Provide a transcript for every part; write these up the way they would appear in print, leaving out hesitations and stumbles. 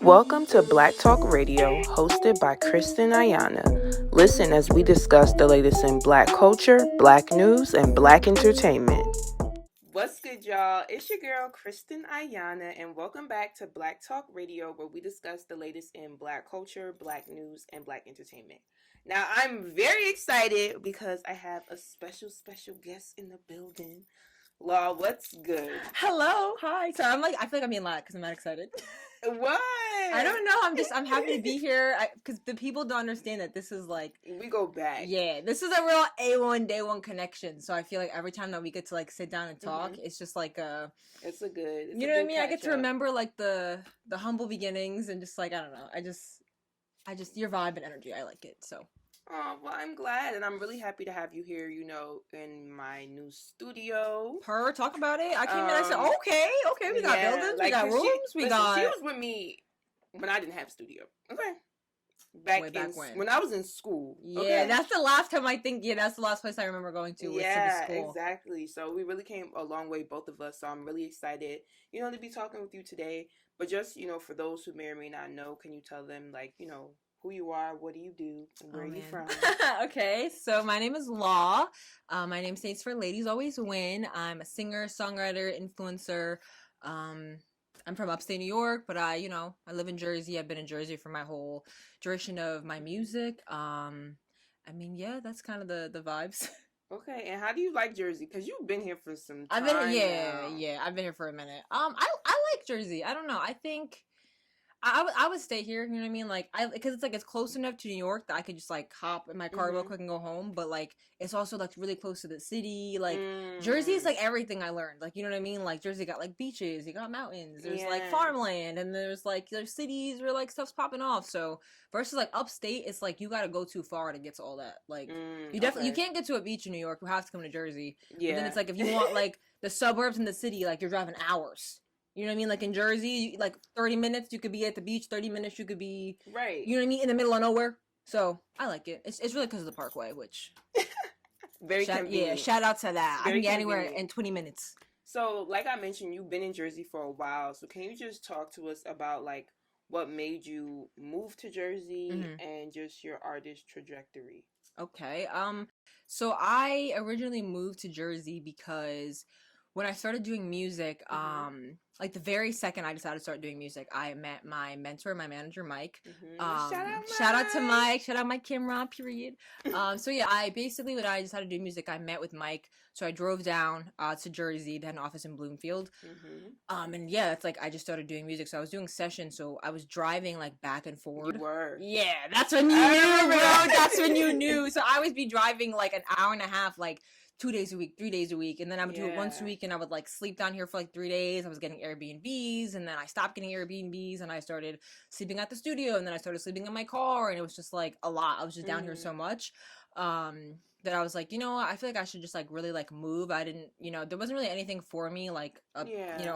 Welcome to Black Talk Radio, hosted by Kristen Ayana. Listen as we discuss the latest in Black culture, Black news, and Black entertainment. What's good, y'all? It's your girl, Kristen Ayana, and welcome back to Black Talk Radio, where we discuss the latest in Black culture, Black news, and Black entertainment. Now, I'm very excited because I have a special guest in the building. Law, what's good? Hello, hi. So I feel like I'm being loud because I'm not excited. What? I don't know. I'm happy to be here because the people don't understand that this is like we go back. Yeah, this is a real A1 day one connection. So I feel like every time that we get to like sit down and talk, it's just like It's a good. You know what I mean? I get to remember like the humble beginnings and just like I don't know. I just your vibe and energy. I like it. So. Oh, well, I'm glad, and I'm really happy to have you here, in my new studio. Talk about it. I came in and I said, okay, we got buildings, we got rooms, she was with me when I didn't have a studio. Okay. Back when I was in school. Yeah, okay? That's the last time that's the last place I remember going to was to the school. Exactly. So we really came a long way, both of us, so I'm really excited, to be talking with you today. But just, for those who may or may not know, can you tell them, who you are, what do you do, and where are you from? Okay, so my name is Law. My name stands for Ladies Always Win. I'm a singer, songwriter, influencer. I'm from upstate New York, but I live in Jersey. I've been in Jersey for my whole duration of my music. That's kind of the vibes. Okay, and how do you like Jersey? Because you've been here for some time. I've been here for a minute. I like Jersey. I don't know. I think I would stay here, you know what I mean? Like, because it's close enough to New York that I could just, like, hop in my car real quick and go home. But, like, it's also, like, really close to the city. Like, Jersey is, like, everything I learned. Like, you know what I mean? Like, Jersey got, like, beaches. You got mountains. There's, like, farmland. And there's cities where, like, stuff's popping off. So, versus, like, upstate, it's, like, you gotta go too far to get to all that. Like, you can't get to a beach in New York. You have to come to Jersey. Yeah. But then it's, like, if you want, like, the suburbs and the city, like, you're driving hours. You know what I mean? Like in Jersey, like 30 minutes you could be at the beach, 30 minutes you could be, right. You know what I mean? In the middle of nowhere. So I like it. It's really because of the Parkway, which very convenient. Yeah, shout out to that. I can get anywhere in 20 minutes. So, like I mentioned, you've been in Jersey for a while. So can you just talk to us about like what made you move to Jersey and just your artist trajectory? Okay. So I originally moved to Jersey because when I started doing music, like the very second I decided to start doing music, I met my mentor, my manager, Mike. Shout out to Mike. Shout out Mike Cameron, period. So yeah, when I decided to do music, I met with Mike. So I drove down to Jersey. They had an office in Bloomfield. And yeah, that's like I just started doing music. So I was doing sessions. So I was driving like back and forward. You were. Yeah, that's when you knew, bro. That's when you knew. So I would be driving like an hour and a half, like 2 days a week, 3 days a week, and then I would do it once a week, and I would like sleep down here for like 3 days. I was getting Airbnbs, and then I stopped getting Airbnbs, and I started sleeping at the studio, and then I started sleeping in my car, and it was just like a lot. I was just down here so much that I was like, I feel like I should just like really like move. I didn't, there wasn't really anything for me like up,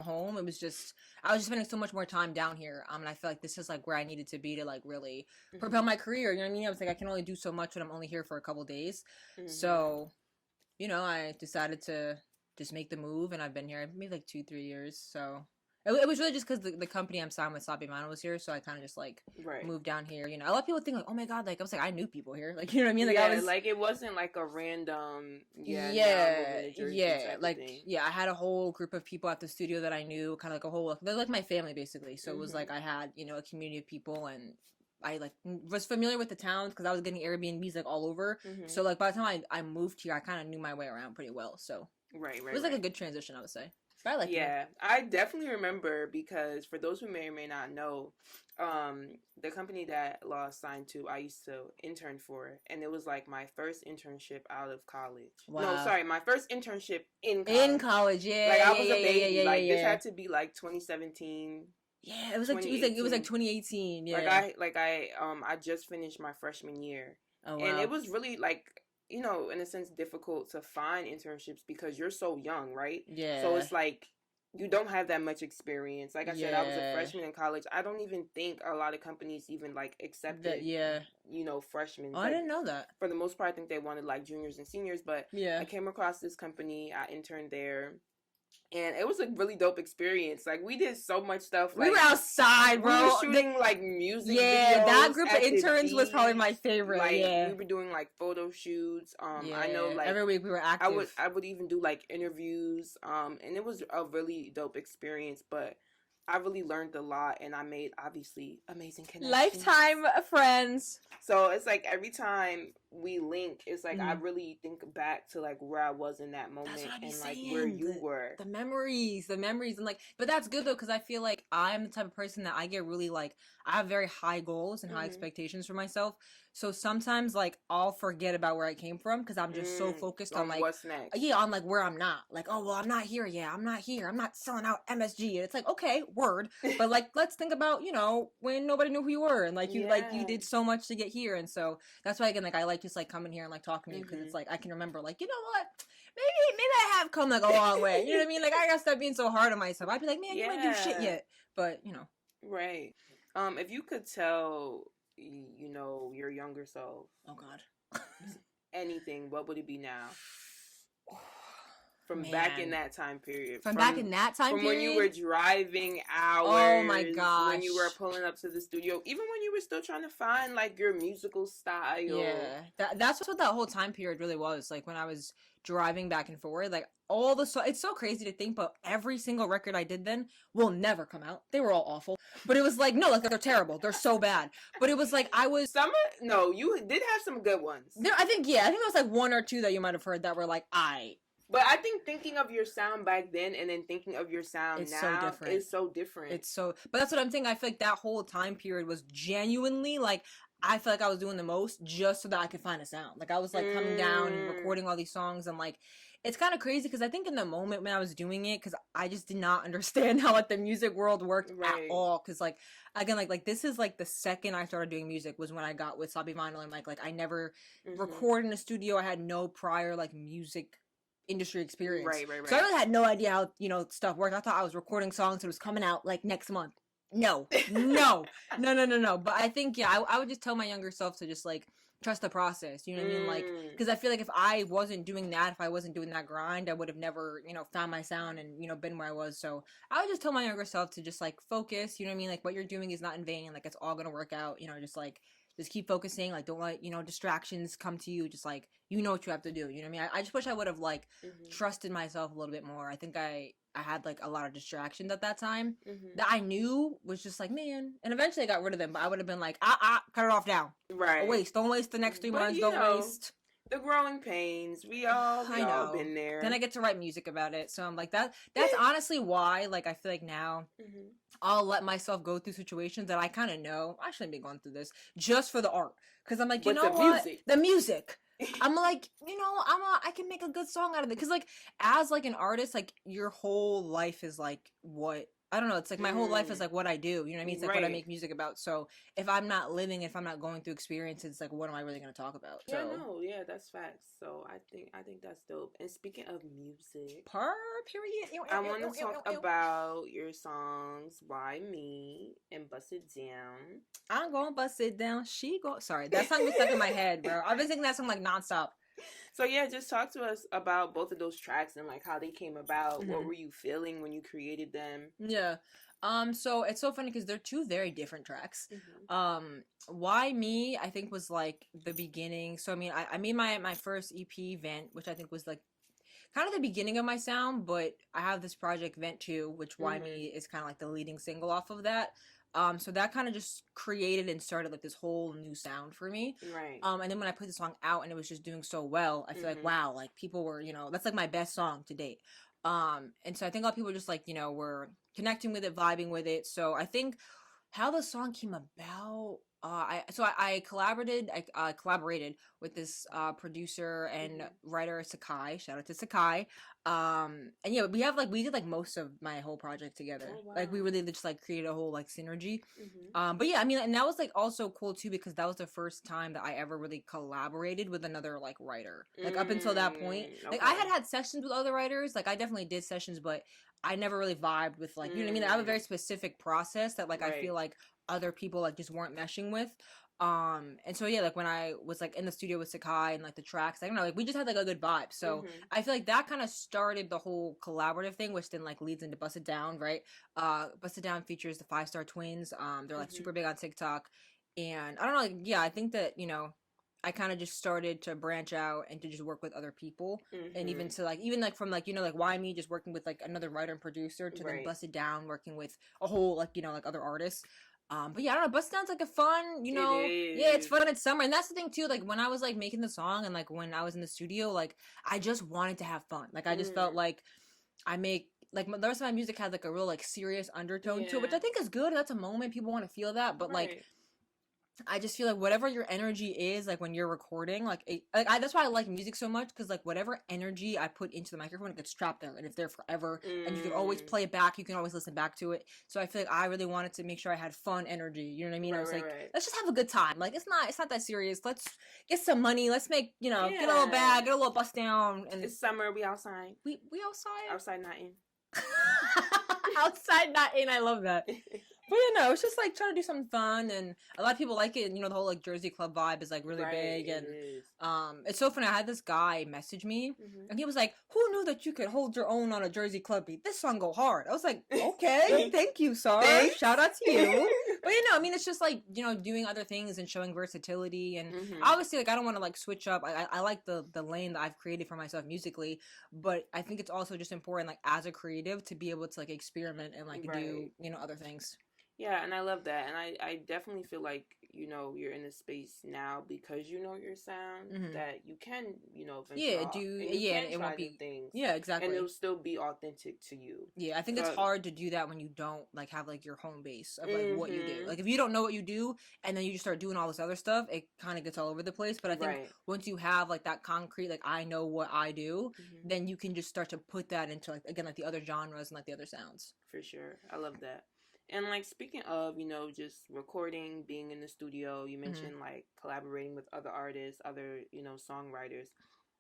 home. It was just I was just spending so much more time down here, and I feel like this is like where I needed to be to like really propel my career. You know what I mean? I was like, I can only do so much when I'm only here for a couple days, so. I decided to just make the move, and I've been here maybe like 2-3 years. So it was really just because the company I'm signed with, Sabimano, was here. So I kind of just like moved down here. A lot of people think like, oh my God, like I was like, I knew people here. Like, you know what I mean? Like like it wasn't like a random, I had a whole group of people at the studio that I knew, kind of like they're like my family basically. So it was like I had, a community of people, and I like was familiar with the towns because I was getting Airbnbs like all over. So like by the time I moved here, I kind of knew my way around pretty well. So it was like a good transition, I would say. But I like it. I definitely remember because for those who may or may not know, the company that Law signed to, I used to intern for, and it was like my first internship out of college. Wow. No, sorry, my first internship in college. In college, yeah. Like I was a baby. This had to be like 2017. Yeah, it was like 2018. Yeah, I just finished my freshman year, and it was really like in a sense difficult to find internships because you're so young, right? Yeah. So it's like you don't have that much experience. Like I said, I was a freshman in college. I don't even think a lot of companies even like accepted, freshmen. Oh, I didn't know that. For the most part, I think they wanted like juniors and seniors. But I came across this company. I interned there. And it was a really dope experience. Like, we did so much stuff. We were outside, bro. We were shooting, like, music videos. Yeah, that group of interns was probably my favorite, like, we were doing, like, photo shoots. I know, like... every week we were active. I would even do, like, interviews. And it was a really dope experience, but... I really learned a lot, and I made, obviously, amazing connections. Lifetime friends. So it's like every time we link, it's like I really think back to like where I was in that moment and like where you were. The memories, and like, but that's good though, because I feel like I'm the type of person that I get really like, I have very high goals and high expectations for myself. So sometimes like I'll forget about where I came from because I'm just so focused on like what's next. Yeah, on like where I'm not. Like, oh well, I'm not here yet. I'm not here. I'm not selling out MSG. And it's like, okay, word. But like, let's think about, you know, when nobody knew who you were and like you you did so much to get here. And so that's why again, like I like just like coming here and like talking to you because it's like I can remember like, you know what? Maybe I have come like a long way. You know what I mean? Like I gotta stop being so hard on myself. I'd be like, man, you ain't do shit yet. But you know. Right. If you could tell, you know, your younger self. Oh God. anything, what would it be now? From back in that time period. From back in that time period? From when you were driving hours. Oh my gosh. When you were pulling up to the studio. Even when you were still trying to find, like, your musical style. Yeah. That's what that whole time period really was. Like, when I was driving back and forth, like, all the it's so crazy to think, but every single record I did then will never come out. They were all awful. But it was like, no, like, they're terrible. They're so bad. But it was like, No, you did have some good ones. I think there was like one or two that you might have heard that were like, But I think thinking of your sound back then and then thinking of your sound now is so different. But that's what I'm saying. I feel like that whole time period was genuinely like, I feel like I was doing the most just so that I could find a sound. Like I was like coming down and recording all these songs and like, it's kind of crazy because I think in the moment when I was doing it, because I just did not understand how like the music world worked at all. Because like, again, like this is like the second I started doing music was when I got with Sloppy Vinyl and like I never recorded in a studio. I had no prior like music industry experience. Right. So I really had no idea how, you know, stuff worked. I thought I was recording songs that was coming out like next month. No. But I think, I would just tell my younger self to just like trust the process. You know what I mean? Like, because I feel like if I wasn't doing that, if I wasn't doing that grind, I would have never, you know, found my sound and, you know, been where I was. So I would just tell my younger self to just like focus, you know what I mean? Like what you're doing is not in vain. Like it's all going to work out, you know, just keep focusing. Like, don't let, you know, distractions come to you. Just like, you know what you have to do. You know what I mean? I just wish I would have like trusted myself a little bit more. I think I had like a lot of distractions at that time that I knew was just like, man, and eventually I got rid of them, but I would have been like, cut it off now. Right. Don't waste the next 3 months. Don't waste the growing pains. We all been there. Then I get to write music about it. So I'm like, that's honestly why, like, I feel like now I'll let myself go through situations that I kind of know I shouldn't be going through this just for the art. Because I'm like, you know what? The music. I'm like, you know, I can make a good song out of it. Because, like, as, like, an artist, like, your whole life is, like, what... I don't know. It's like my whole life is like what I do. You know what I mean? It's like what I make music about. So if I'm not living, if I'm not going through experiences, it's like, what am I really going to talk about? Yeah, yeah, that's facts. So I think that's dope. And speaking of music, period. I want to talk about your songs "Why Me" and "Bust It Down." I'm gonna bust it down. Sorry, that song was stuck in my head, bro. I've been singing that song like nonstop. So yeah, just talk to us about both of those tracks and like how they came about. What were you feeling when you created them? Yeah. So it's so funny because they're two very different tracks. Why Me, I think was like the beginning. So I mean, I made my first EP Vent, which I think was like kind of the beginning of my sound, but I have this project Vent 2, which Why Me is kind of like the leading single off of that. So that kind of just created and started like this whole new sound for me. Right. And then when I put the song out and it was just doing so well, I feel like, wow, like people were, you know, that's like my best song to date. And so I think a lot of people just like, you know, were connecting with it, vibing with it. So I think how the song came about, I collaborated with this producer and writer Sakai. Shout out to Sakai. And yeah, we did like most of my whole project together. Oh, wow. Like we really just like created a whole like synergy. But yeah, I mean, and that was like also cool too because that was the first time that I ever really collaborated with another like writer. Like up until that point, like I had sessions with other writers. Like I definitely did sessions, but I never really vibed with like, you know what I mean? I have a very specific process that like I feel like other people like just weren't meshing with. And so yeah, like when I was like in the studio with Sakai and like the tracks, I don't know, like we just had like a good vibe. So I feel like that kind of started the whole collaborative thing, which then like leads into Bust It Down, right? Bust It Down features the 5 Star Twins. They're like super big on TikTok, and I don't know, like yeah, I think that I kind of just started to branch out and to just work with other people, and even to like from like like Why Me, just working with like another writer and producer, to then Bust It Down working with a whole like like other artists. But yeah, I don't know. Bust Down's like a fun, yeah, it's fun. It's summer, and that's the thing too. Like when I was like making the song, and like when I was in the studio, like I just wanted to have fun. Like I just felt like I make like the rest of my music had like a real like serious undertone to it, which I think is good. That's a moment people want to feel that, but like I just feel like whatever your energy is, like when you're recording, that's why I like music so much, because like whatever energy I put into the microphone, it gets trapped there and it's there forever, and you can always play it back. You can always listen back to it. So I feel like I really wanted to make sure I had fun energy. You know what I mean? I was like, let's just have a good time. Like it's not that serious. Let's get some money. Let's make get a little bag, get a little bust down. And it's summer. We outside. We outside. Outside, not in. Outside, not in. I love that. But yeah, no, it's just like trying to do something fun, and a lot of people like it. And, the whole like Jersey club vibe is like really big, and it's so funny. I had this guy message me, and he was like, "Who knew that you could hold your own on a Jersey club beat? This song go hard." I was like, "Okay, thank you, sir. Shout out to you." But I mean, it's just like doing other things and showing versatility, and obviously, like I don't want to like switch up. I like the lane that I've created for myself musically, but I think it's also just important, like as a creative, to be able to like experiment and like do other things. Yeah, and I love that, and I definitely feel like you're in a space now because your sound that you can it won't be things exactly, and it'll still be authentic to you. I think it's hard to do that when you don't like have like your home base of like what you do. Like if you don't know what you do and then you just start doing all this other stuff, it kind of gets all over the place. But I think once you have like that concrete, like I know what I do, then you can just start to put that into like again like the other genres and like the other sounds. For sure, I love that. And like speaking of, just recording, being in the studio, you mentioned like collaborating with other artists, other, songwriters.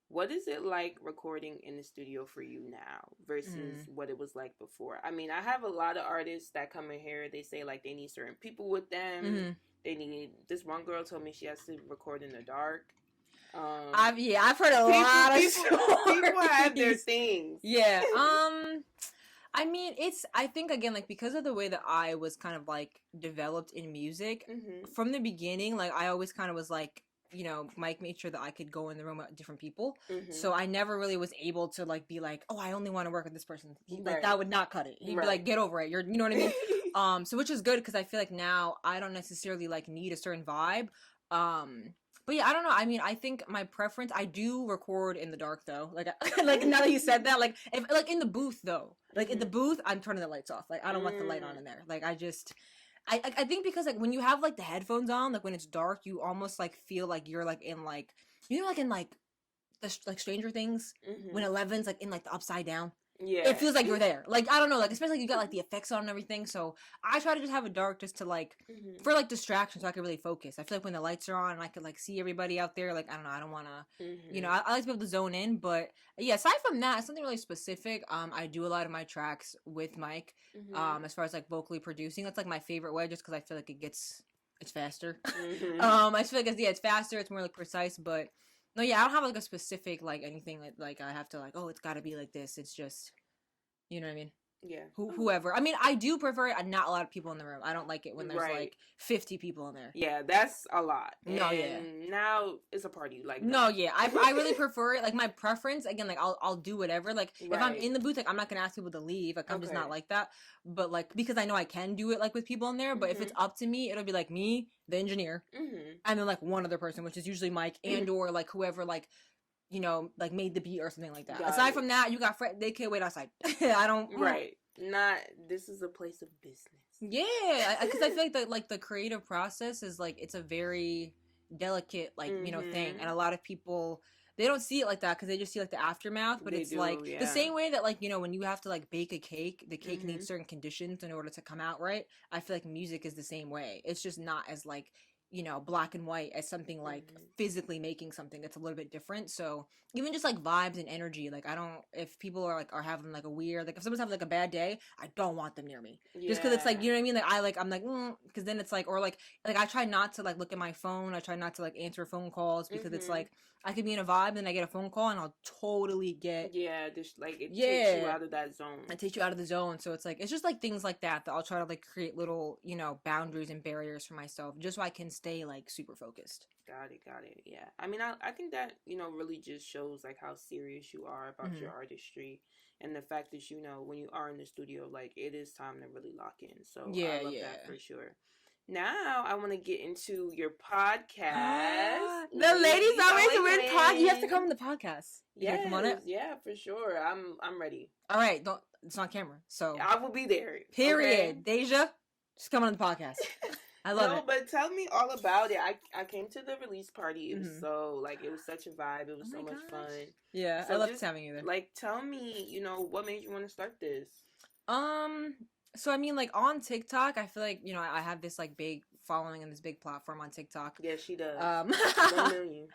What is it like recording in the studio for you now versus what it was like before? I mean, I have a lot of artists that come in here, they say like they need certain people with them. They need, this one girl told me she has to record in the dark. I've heard a lot of stories. People have their things. Yeah. I mean, I think, again, like, because of the way that I was kind of, like, developed in music, from the beginning, like, I always kind of was, like, Mike made sure that I could go in the room with different people. So I never really was able to, like, be like, oh, I only want to work with this person. Like, that would not cut it. He'd be like, get over it. You know what I mean? So which is good, because I feel like now I don't necessarily, like, need a certain vibe. But yeah, I don't know. I mean, I think my preference, I do record in the dark though. Like, like now that you said that, like, if like in the booth though, like in the booth, I'm turning the lights off. Like, I don't want the light on in there. Like, I think because like when you have like the headphones on, like when it's dark, you almost like feel like you're like in like like in like the like Stranger Things when Eleven's like in like the upside down. Yeah, it feels like you're there. Like, I don't know, like especially like, you got like the effects on and everything. So I try to just have it dark just to like for like distraction, so I can really focus. I feel like when the lights are on and I can like see everybody out there, like I don't know, I don't want to, I like to be able to zone in. But yeah, aside from that, something really specific. I do a lot of my tracks with Mike. As far as like vocally producing, that's like my favorite way, just because I feel like it's faster. I just feel like it's faster. It's more like precise, but. No, yeah, I don't have like a specific like anything like I have to like, oh, it's got to be like this. It's just, you know what I mean? Yeah. Whoever. I mean, I do prefer it. Not a lot of people in the room. I don't like it when there's like 50 people in there. Yeah, that's a lot. No, yeah. Now it's a party. Like no, yeah. I really prefer it. Like my preference. Again, like I'll do whatever. Like if I'm in the booth, like I'm not gonna ask people to leave. Like I'm just not like that. But like because I know I can do it like with people in there. But if it's up to me, it'll be like me, the engineer, and then like one other person, which is usually Mike and or like whoever like. Like made the beat or something like that. Aside from that, you got they can't wait outside. I don't. Right. Not. This is a place of business. Yeah, because I feel like the creative process is like it's a very delicate like thing, and a lot of people they don't see it like that because they just see like the aftermath. But it's like the same way that like when you have to like bake a cake, the cake needs certain conditions in order to come out right. I feel like music is the same way. It's just not as like you know, black and white as something like physically making something that's a little bit different. So even just like vibes and energy, like I don't, if people are like are having like a weird, like if someone's having like a bad day, I don't want them near me. Just because it's like, you know what I mean, like I'm like because then it's like, or like I try not to like look at my phone. I try not to like answer phone calls because it's like I could be in a vibe and I get a phone call and I'll totally get just like it takes you out of that zone. It takes you out of the zone. So it's like it's just like things like that I'll try to like create little, you know, boundaries and barriers for myself just so I can stay like super focused. Got it. Yeah. I mean, I think that, you know, really just shows like how serious you are about your artistry and the fact that, you know, when you are in the studio, like it is time to really lock in. So I love that for sure. Now I want to get into your podcast. The ladies always win podcast. You have to come on the podcast. Yeah, come on it. Yeah, for sure. I'm ready. All right, don't. It's on camera, so I will be there. Period. Okay? Deja, just come on the podcast. I love it. But tell me all about it. I came to the release party. It was so like it was such a vibe. It was so much fun. Yeah, so I loved having you there. Like, tell me, you know, what made you want to start this? So I mean, like on TikTok, I feel like, you know, I have this like big following and this big platform on TikTok. Yeah, she does. 1 million.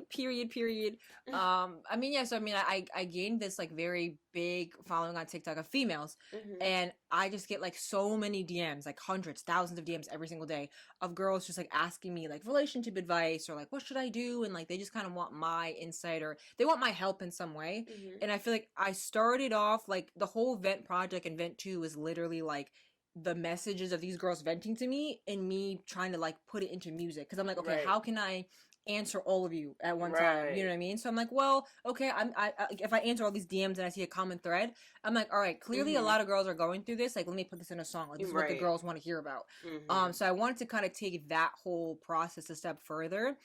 Period. I mean, yeah. So I mean, I gained this like very big following on TikTok of females, and I just get like so many DMs, like hundreds, thousands of DMs every single day of girls just like asking me like relationship advice or like what should I do, and like they just kind of want my insight or they want my help in some way. And I feel like I started off like the whole Vent project and Vent 2 was literally like the messages of these girls venting to me and me trying to like put it into music because I'm like, okay, how can I answer all of you at one time? You know what I mean? So I'm like, well, okay, I if I answer all these DMs and I see a common thread, I'm like, all right, clearly a lot of girls are going through this. Like, let me put this in a song. Like, this is what the girls want to hear about. So I wanted to kind of take that whole process a step further.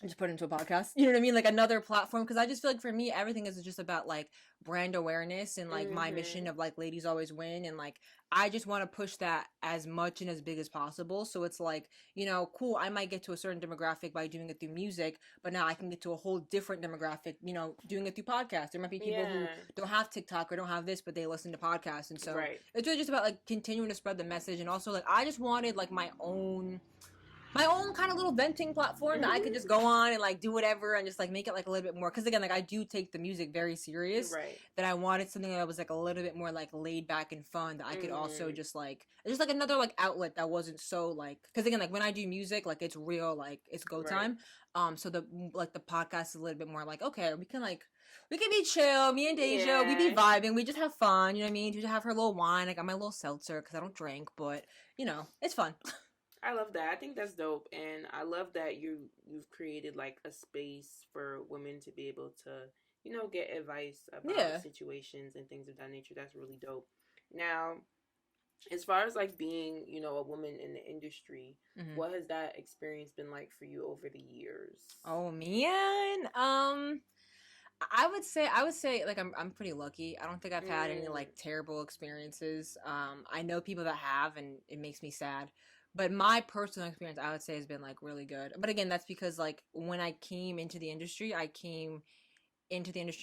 I just put it into a podcast, you know what I mean? Like another platform, because I just feel like for me, everything is just about like brand awareness and like my mission of like ladies always win. And like, I just want to push that as much and as big as possible. So it's like, you know, cool, I might get to a certain demographic by doing it through music, but now I can get to a whole different demographic, you know, doing it through podcasts. There might be people who don't have TikTok or don't have this, but they listen to podcasts. And so it's really just about like continuing to spread the message. And also like, I just wanted like my own kind of little venting platform that I could just go on and like do whatever and just like make it like a little bit more, because again, like I do take the music very serious, that I wanted something that was like a little bit more like laid back and fun that I could also just like another like outlet that wasn't so like, because again, like when I do music, like it's real, like it's go time. So the podcast is a little bit more like, okay, we can be chill, me and Deja, we be vibing, we just have fun, you know what I mean? Deja have her little wine, I got my little seltzer because I don't drink, but you know, it's fun. I love that. I think that's dope, and I love that you've created like a space for women to be able to, you know, get advice about situations and things of that nature. That's really dope. Now, as far as like being, you know, a woman in the industry, what has that experience been like for you over the years? Oh man, I would say like I'm pretty lucky. I don't think I've had any like terrible experiences. I know people that have, and it makes me sad. But my personal experience, I would say, has been like really good. But again, that's because like when I came into the industry,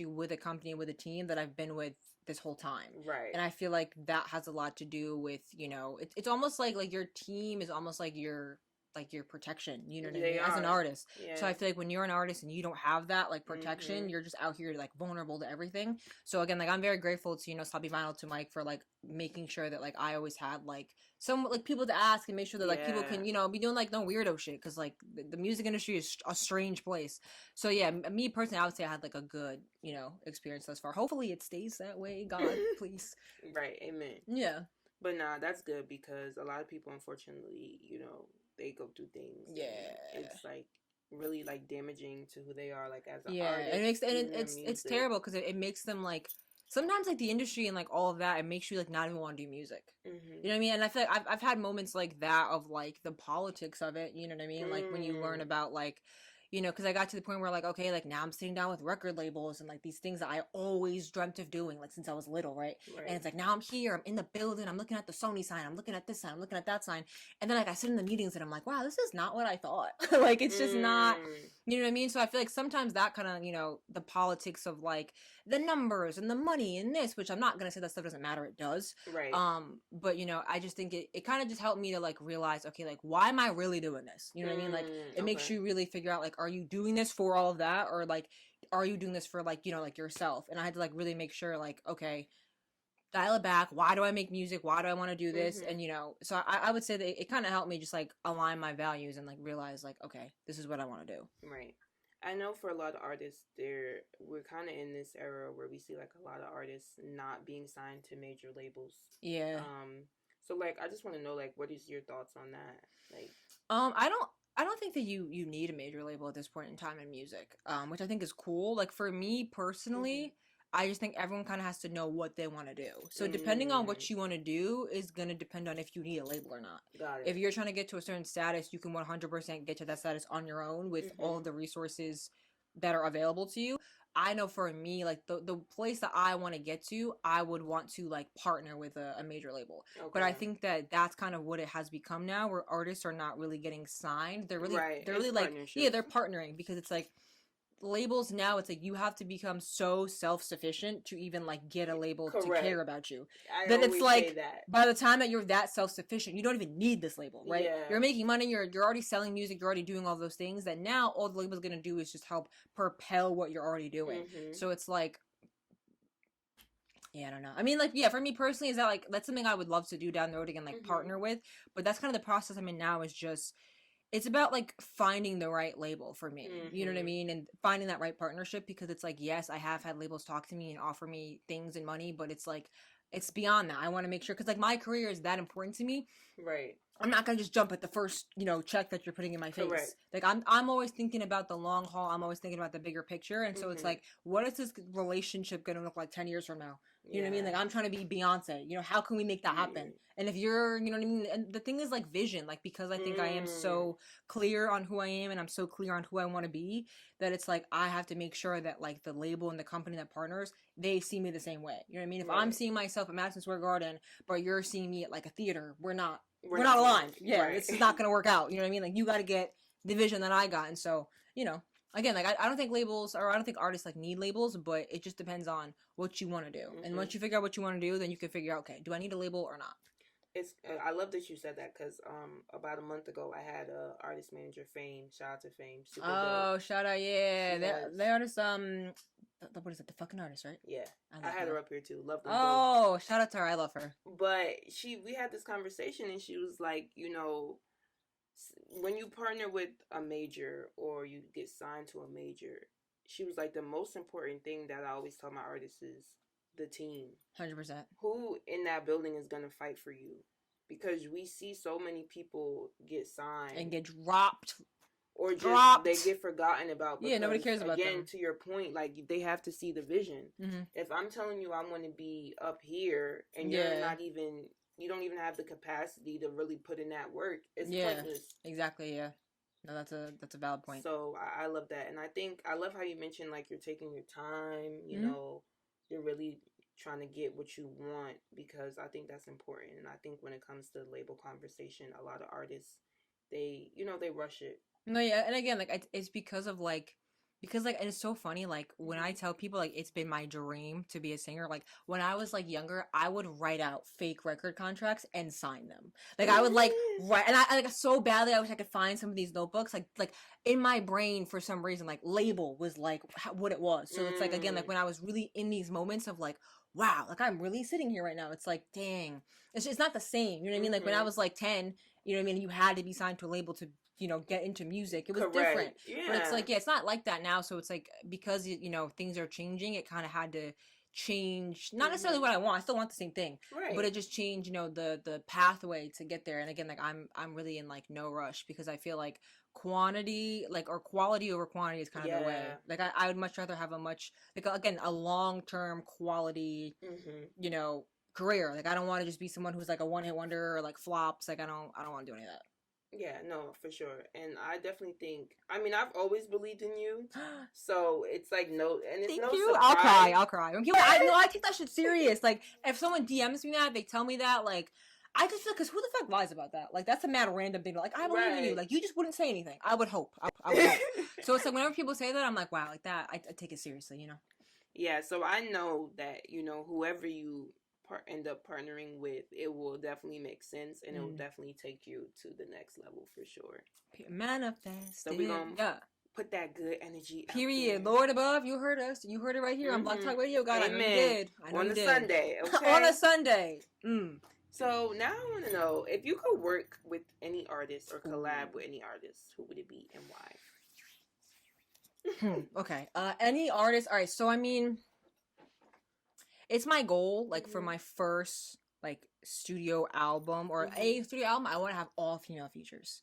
with a company, with a team that I've been with this whole time. Right. And I feel like that has a lot to do with, you know, it's almost like your team is almost like your protection, you know what I mean, as an artist. So I feel like when you're an artist and you don't have that like protection, you're just out here like vulnerable to everything. So again, like I'm very grateful to, you know, Sloppy Vinyl, to Mike for like making sure that like I always had like some like people to ask and make sure that like people can, you know, be doing like no weirdo shit, because like the music industry is a strange place. So yeah, me personally, I would say I had like a good, you know, experience thus far. Hopefully it stays that way, God, please. Right, amen. Yeah. But nah, that's good, because a lot of people, unfortunately, you know, they go through things. Yeah, it's like really like damaging to who they are, like as an artist. And it's terrible because it makes them like sometimes like the industry and like all of that, it makes you like not even want to do music. You know what I mean? And I feel like I've had moments like that of like the politics of it. You know what I mean? Like when you learn about like, you know, because I got to the point where like, okay, like now I'm sitting down with record labels and like these things that I always dreamt of doing like since I was little, right? And it's like now I'm here, I'm in the building, I'm looking at the Sony sign, I'm looking at this sign, I'm looking at that sign, and then like I sit in the meetings and I'm like, wow, this is not what I thought. Like it's just not, you know what I mean? So I feel like sometimes that kind of, you know, the politics of like the numbers and the money and this, which I'm not gonna say that stuff doesn't matter. It does. Right. But I just think it kind of just helped me to like realize, okay, like why am I really doing this? You know what I mean? Like it makes you really figure out, like, are you doing this for all of that, or like are you doing this for like like yourself? And I had to like really make sure, like, okay, dial it back. Why do I make music? Why do I want to do this? And so I would say that it kind of helped me just like align my values and like realize, like, okay, this is what I want to do. Right. I know for a lot of artists, we're kind of in this era where we see like a lot of artists not being signed to major labels. Yeah. So like I just want to know, like, what is your thoughts on that? Like, I don't think that you need a major label at this point in time in music, which I think is cool. Like for me personally, I just think everyone kind of has to know what they want to do. So depending on what you want to do is going to depend on if you need a label or not. Got it. If you're trying to get to a certain status, you can 100% get to that status on your own with all of the resources that are available to you. I know for me, like the place that I want to get to, I would want to like partner with a major label. Okay. But I think that that's kind of what it has become now, where artists are not really getting signed. They're really, they're really like, yeah, they're partnering, because it's like, labels now, it's like you have to become so self-sufficient to even like get a label to care about you. Then it's like by the time that you're that self-sufficient, you don't even need this label, right? Yeah. You're making money, you're already selling music, you're already doing all those things, that now all the label's gonna do is just help propel what you're already doing. So it's like, yeah, I don't know. I mean, like, yeah, for me personally, is that like, that's something I would love to do down the road again, like partner with, but that's kind of the process I'm in now, is just, it's about like finding the right label for me. You know what I mean? And finding that right partnership, because it's like, yes, I have had labels talk to me and offer me things and money, but it's like, it's beyond that. I want to make sure, because like my career is that important to me. Right. I'm not gonna just jump at the first, check that you're putting in my face. Correct. Like I'm always thinking about the long haul. I'm always thinking about the bigger picture. And so it's like, what is this relationship gonna look like 10 years from now? You know what I mean? Like I'm trying to be Beyonce. How can we make that happen? And if you're, you know what I mean? And the thing is like vision, like, because I think I am so clear on who I am and I'm so clear on who I want to be, that it's like I have to make sure that like the label and the company that partners, they see me the same way. You know what I mean? If I'm seeing myself at Madison Square Garden, but you're seeing me at like a theater, we're not aligned. Yeah, this is not going to work out. You know what I mean? Like, you got to get the vision that I got. And so, again, like, I don't think labels, or I don't think artists like need labels, but it just depends on what you want to do. And once you figure out what you want to do, then you can figure out, okay, do I need a label or not? I love that you said that, because about a month ago I had a artist manager, Fame. Shout out to Fame. Super dope. Shout out, yeah. The artist, what is it? The fucking artist, right? Yeah, I had her up here too. Love them. Oh, shout out to her. I love her. But we had this conversation, and she was like, when you partner with a major or you get signed to a major, she was like, the most important thing that I always tell my artists is the team. 100%. Who in that building is gonna fight for you? Because we see so many people get signed and get dropped. Or just they get forgotten about. Yeah, nobody cares about them. Again, to your point, like, they have to see the vision. If I'm telling you I want to be up here, and you're not even, you don't even have the capacity to really put in that work, it's pointless. Exactly. Yeah. No, that's a valid point. So I love that, and I love how you mentioned like you're taking your time. You're really trying to get what you want, because I think that's important. And I think when it comes to label conversation, a lot of artists, they rush it. No, yeah, and again, like, it's because and it's so funny, like, when I tell people, like, it's been my dream to be a singer, like, when I was, like, younger, I would write out fake record contracts and sign them. Like, I would, like, write, and I like, so badly, I wish I could find some of these notebooks, like, in my brain, for some reason, like, label was, like, what it was. So it's, like, again, like, when I was really in these moments of, like, wow, like, I'm really sitting here right now, it's, like, dang, it's not the same, you know what I mean? Like, when I was, like, 10, you know what I mean, you had to be signed to a label to, get into music. It was different. Yeah. But it's like, it's not like that now. So it's like, because, things are changing, it kind of had to change, not necessarily what I want. I still want the same thing. Right. But it just changed, the pathway to get there. And again, like, I'm really in, like, no rush, because I feel like quantity, like, or quality over quantity is kind of the way. Like, I would much rather have a long-term quality, career. Like, I don't want to just be someone who's, like, a one-hit wonder or, like, flops. Like, I don't want to do any of that. Yeah, no, for sure. And I definitely think, I've always believed in you. So it's like, no, and it's Thank no you. surprise. I'll cry. I take that shit serious. Like, if someone DMs me that, they tell me that, like, I just feel, because who the fuck lies about that? Like, that's a mad random thing. Like, I believe in you. Like, you just wouldn't say anything. I would hope. I would hope. So it's like, whenever people say that, I'm like, wow, like that, I take it seriously, Yeah, so I know that, you know, whoever you end up partnering with, it will definitely make sense and it will definitely take you to the next level for sure. Manifest. So we're going to put that good energy Period. out there. Lord above, you heard us. You heard it right here on Black Talk Radio. God, Amen. I know you did. I know on you a did. Sunday, okay? On a Sunday. So now I want to know, if you could work with any artist or collab with any artist, who would it be and why? Okay. Any artist. All right. So, I mean, it's my goal, like, for my first, like, studio album or a studio album, I want to have all female features.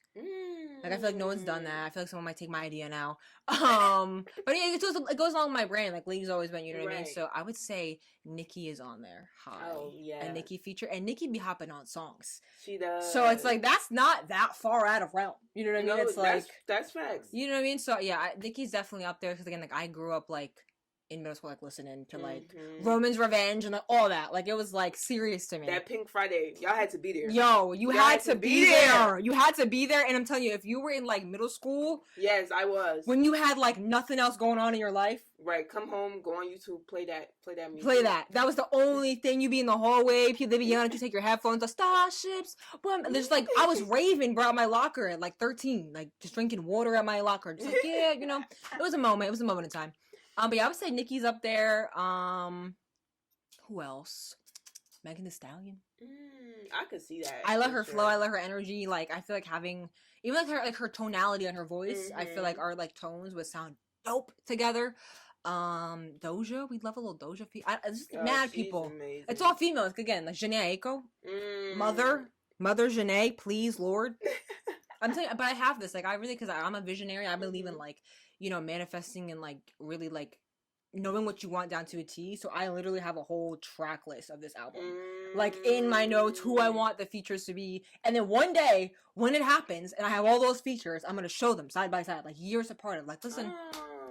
Like, I feel like no one's done that. I feel like someone might take my idea now. But yeah, it goes along with my brand. Like, Lady's always been, you know what I mean? So I would say Nicki is on there. Oh, yeah. A Nicki feature. And Nicki be hopping on songs. She does. So it's like, that's not that far out of realm. You know what I mean? No, It's like, that's facts. You know what I mean? So yeah, Nicki's definitely up there. Because again, like, I grew up, like, in middle school, like, listening to, like, Roman's Revenge and, like, all that. Like, it was, like, serious to me. That Pink Friday. Y'all had to be there. Yo, you had to be there. You had to be there. And I'm telling you, if you were in, like, middle school. Yes, I was. When you had, like, nothing else going on in your life. Right. Come home, go on YouTube, play that music. Play that. That was the only thing. You be in the hallway. People, they be yelling at you, take your headphones, like, starships. There's, like, I was raving, bro, at my locker at, like, 13. Like, just drinking water at my locker. Just like, yeah, you know. It was a moment. It was a moment in time. But yeah, I would say Nicki's up there. Who else? Megan Thee Stallion. I could see that. I love her flow. I love her energy. Like, I feel like having even her tonality on her voice. I feel like our like tones would sound dope together. Doja, we'd love a little Doja. Just mad people. Amazing. It's all females again. Like Janae Aiko, Mother Janae, please, Lord. I'm telling you, but I have this. Like, I really, because I'm a visionary. I believe in, like, you know, manifesting and, like, really, like, knowing what you want down to a T. So I literally have a whole track list of this album. Like, in my notes, who I want the features to be. And then one day, when it happens, and I have all those features, I'm going to show them side by side, like, years apart. Of, like, listen,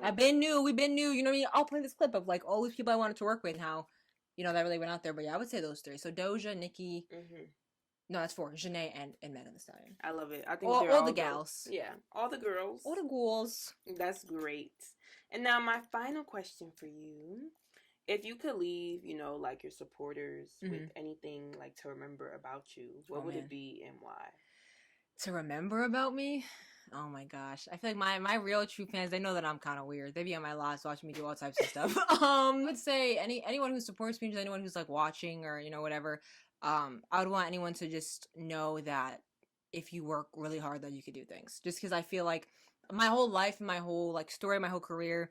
we've been new, you know what I mean? I'll play this clip of, like, all these people I wanted to work with and how, you know, that really went out there. But yeah, I would say those three. So Doja, Nicki... No, that's four. Janae and Megan Thee Stallion. I love it. I think all the gals. Yeah, all the girls. All the ghouls. That's great. And now my final question for you. If you could leave, you know, like your supporters with anything like to remember about you, what would it be and why? To remember about me? Oh my gosh. I feel like my real true fans, they know that I'm kind of weird. They be on my lives watching me do all types of stuff. I would say anyone who supports me, anyone who's like watching or, you know, whatever, I would want anyone to just know that if you work really hard, that you could do things. Just because I feel like my whole life, my whole like story, my whole career,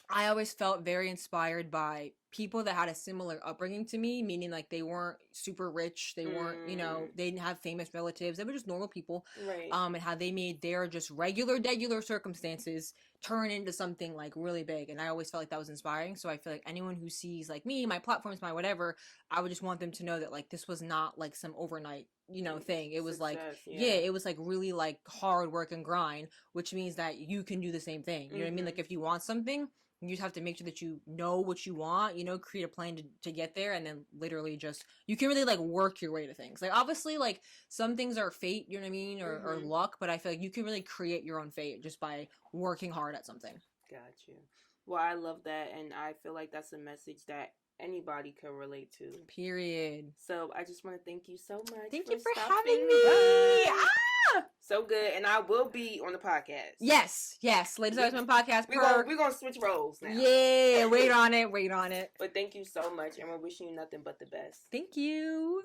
I always felt very inspired by people that had a similar upbringing to me, meaning like they weren't super rich, they weren't, you know, they didn't have famous relatives, they were just normal people, right? And how they made their just regular circumstances turn into something like really big, and I always felt like that was inspiring. So I feel like anyone who sees like me, my platforms, my whatever, I would just want them to know that like this was not like some overnight, you know, thing. It was success, like it was like really like hard work and grind, which means that you can do the same thing. You know what I mean? Like if you want something, you just have to make sure that you know what you want, you know, create a plan to get there, and then literally just, you can really, like, work your way to things. Like, obviously, like, some things are fate, you know what I mean, or luck, but I feel like you can really create your own fate just by working hard at something. Got you. Well, I love that, and I feel like that's a message that anybody can relate to. Period. So, I just want to thank you so much. Thank you for having me. So good, and I will be on the podcast. Yes, ladies and gentlemen, podcast. We're gonna switch roles now. Yeah, wait on it. But thank you so much, and we're wishing you nothing but the best. Thank you.